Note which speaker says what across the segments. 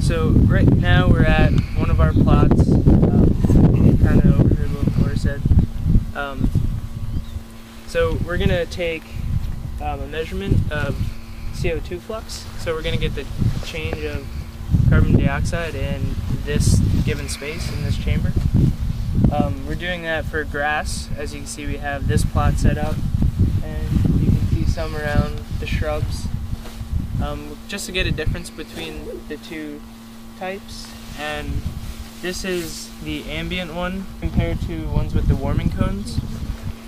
Speaker 1: So right now we're at one of our plots, kind of overheard what Laura said. So we're going to take a measurement of CO2 flux. So we're going to get the change of carbon dioxide in this given space in this chamber. We're doing that for grass. As you can see, we have this plot set up, and you can see some around the shrubs. Just to get a difference between the two types, and this is the ambient one compared to ones with the warming cones.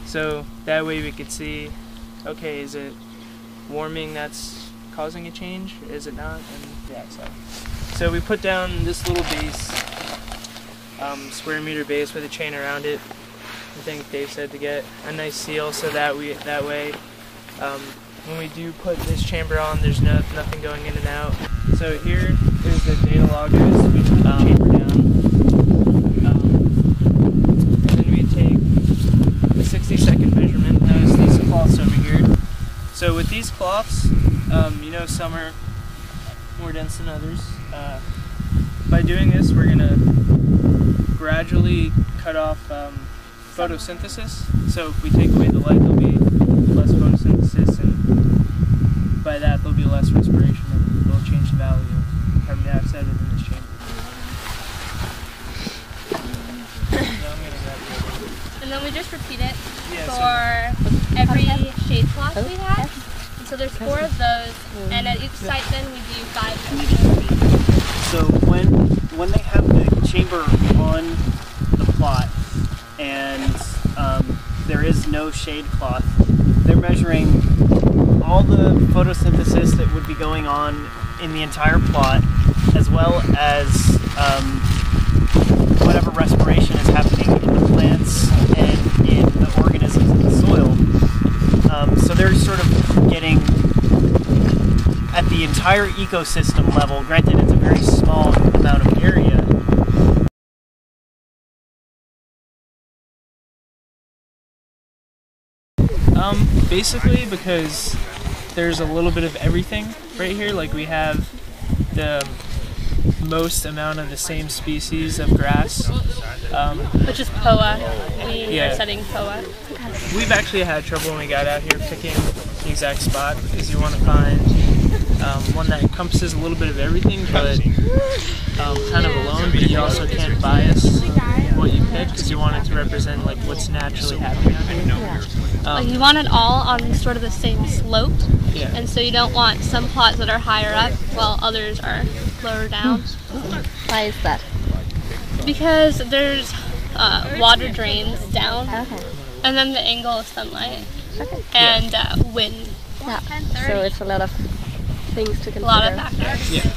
Speaker 1: So that way we could see, okay, is it warming that's causing a change? Is it not? And yeah, so we put down this little base, square meter base with a chain around it. I think Dave said to get a nice seal so that way when we do put this chamber on, there's nothing going in and out. So here is the data logger. So we put the chamber down, and then we take a 60-second measurement. Notice these cloths over here. So with these cloths, you know, some are more dense than others. By doing this, we're gonna gradually cut off photosynthesis. So if we take away the light, there'll be less photosynthesis, and by that there'll be less respiration, and it'll change the value of carbon dioxide within this chamber.
Speaker 2: And then we just repeat it for every shade cloth we have. And so there's 4 of those, and at each site then we do 5 measurements.
Speaker 3: So when they have the chamber on the plot and there is no shade cloth, they're measuring all the photosynthesis that would be going on in the entire plot, as well as whatever respiration is happening in the plants and in the organisms in the soil. So they're sort of getting at the entire ecosystem level. Granted, it's a very small amount of area.
Speaker 1: Basically because there's a little bit of everything right here. Like we have the most amount of the same species of grass.
Speaker 2: Which is POA. We are studying POA.
Speaker 1: We've actually had trouble when we got out here picking the exact spot, because you want to find one that encompasses a little bit of everything, but kind of alone, but you also can't bias what you pick, because you want it to represent like what's naturally happening out here.
Speaker 2: Like you want it all on sort of the same slope, and so you don't want some plots that are higher up while others are lower down.
Speaker 4: Why is that?
Speaker 2: Because there's water drains down, and then the angle of sunlight, and wind.
Speaker 4: Yeah. So it's a lot of things to consider.
Speaker 2: A lot of factors.
Speaker 1: Yeah.